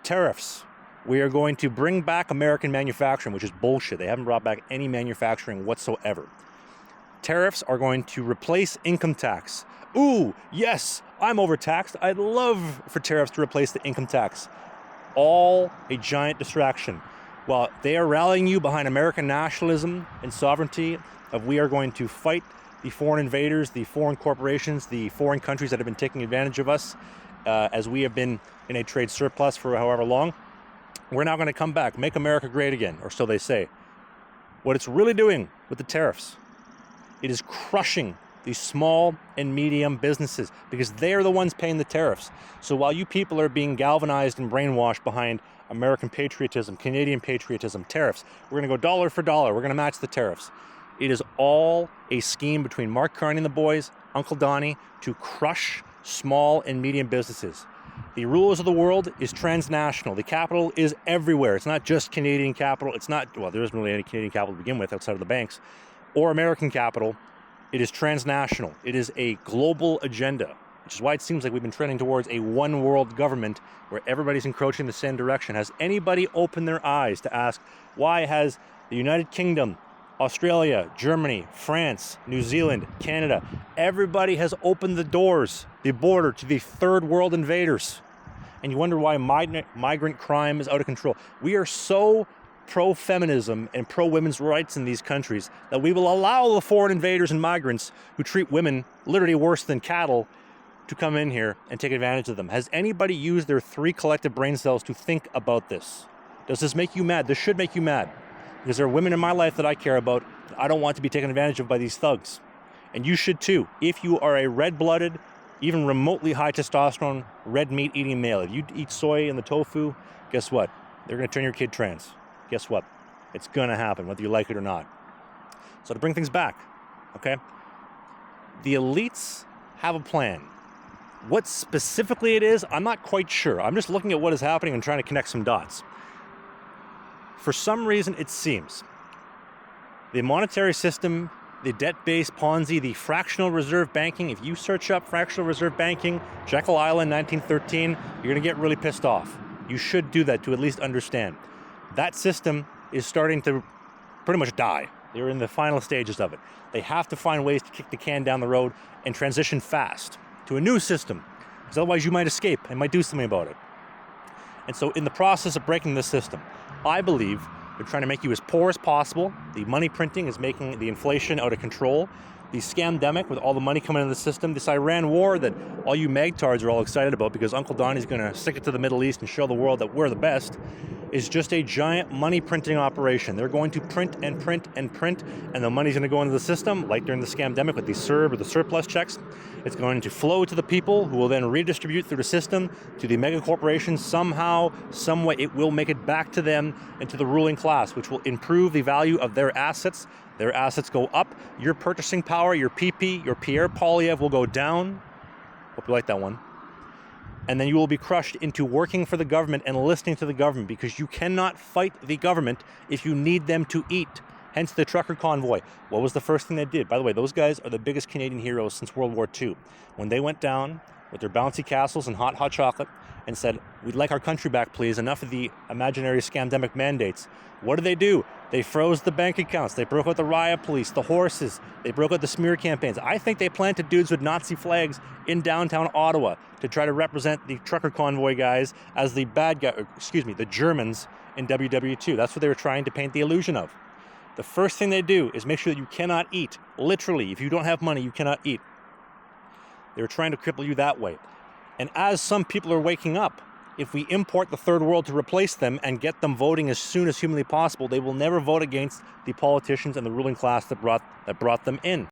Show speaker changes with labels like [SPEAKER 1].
[SPEAKER 1] Tariffs. We are going to bring back American manufacturing, which is bullshit. They haven't brought back any manufacturing whatsoever. Tariffs are going to replace income tax. Ooh, yes, I'm overtaxed. I'd love for tariffs to replace the income tax. All a giant distraction. While they are rallying you behind American nationalism and sovereignty, we are going to fight the foreign invaders, the foreign corporations, the foreign countries that have been taking advantage of us, as we have been in a trade surplus for however long. We're now going to come back, make America great again, or so they say. What it's really doing with the tariffs, it is crushing these small and medium businesses because they are the ones paying the tariffs. So while you people are being galvanized and brainwashed behind American patriotism, Canadian patriotism, tariffs, we're going to go dollar for dollar, we're going to match the tariffs. It is all a scheme between Mark Carney and the boys, Uncle Donnie, to crush small and medium businesses. The rulers of the world is transnational. The capital is everywhere. It's not just Canadian capital. It's not, well, there isn't really any Canadian capital to begin with outside of the banks, or American capital. It is transnational. It is a global agenda, which is why it seems like we've been trending towards a one world government where everybody's encroaching the same direction. Has anybody opened their eyes to ask, why has the United Kingdom, Australia, Germany, France, New Zealand, Canada, everybody has opened the doors, the border to the third world invaders? And you wonder why migrant crime is out of control. We are so pro-feminism and pro-women's rights in these countries that we will allow the foreign invaders and migrants who treat women literally worse than cattle to come in here and take advantage of them. Has anybody used their 3 collective brain cells to think about this? Does this make you mad? This should make you mad. Because there are women in my life that I care about that I don't want to be taken advantage of by these thugs. And you should too. If you are a red-blooded, even remotely high testosterone, red meat eating male, if you eat soy and the tofu, guess what? They're going to turn your kid trans. Guess what? It's going to happen, whether you like it or not. So to bring things back, okay? The elites have a plan. What specifically it is, I'm not quite sure. I'm just looking at what is happening and trying to connect some dots. For some reason, it seems the monetary system, the debt-based Ponzi, the fractional reserve banking, if you search up fractional reserve banking, Jekyll Island, 1913, you're going to get really pissed off. You should do that to at least understand. That system is starting to pretty much die. They're in the final stages of it. They have to find ways to kick the can down the road and transition fast to a new system, because otherwise you might escape and might do something about it. And so in the process of breaking this system, I believe they're trying to make you as poor as possible. The money printing is making the inflation out of control. The scamdemic with all the money coming into the system, this Iran war that all you magtards are all excited about because Uncle Donnie's going to stick it to the Middle East and show the world that we're the best, is just a giant money printing operation. They're going to print and print and print, and the money's going to go into the system, like during the scamdemic with the CERB or the surplus checks. It's going to flow to the people who will then redistribute through the system to the mega corporations. Somehow, some way, it will make it back to them and to the ruling class, which will improve the value of their assets. Their assets go up. Your purchasing power, your PP, your Pierre Polyev will go down. Hope you like that one. And then you will be crushed into working for the government and listening to the government, because you cannot fight the government if you need them to eat. Hence the trucker convoy. What was the first thing they did? By the way, those guys are the biggest Canadian heroes since World War II. When they went down with their bouncy castles and hot chocolate and said, we'd like our country back, please. Enough of the imaginary scamdemic mandates. What did they do? They froze the bank accounts. They broke out the riot police, the horses. They broke out the smear campaigns. I think they planted dudes with Nazi flags in downtown Ottawa to try to represent the trucker convoy guys as the bad guy, the Germans in WW2. That's what they were trying to paint the illusion of. The first thing they do is make sure that you cannot eat. Literally, if you don't have money, you cannot eat. They were trying to cripple you that way. And as some people are waking up, if we import the third world to replace them and get them voting as soon as humanly possible, they will never vote against the politicians and the ruling class that brought them in.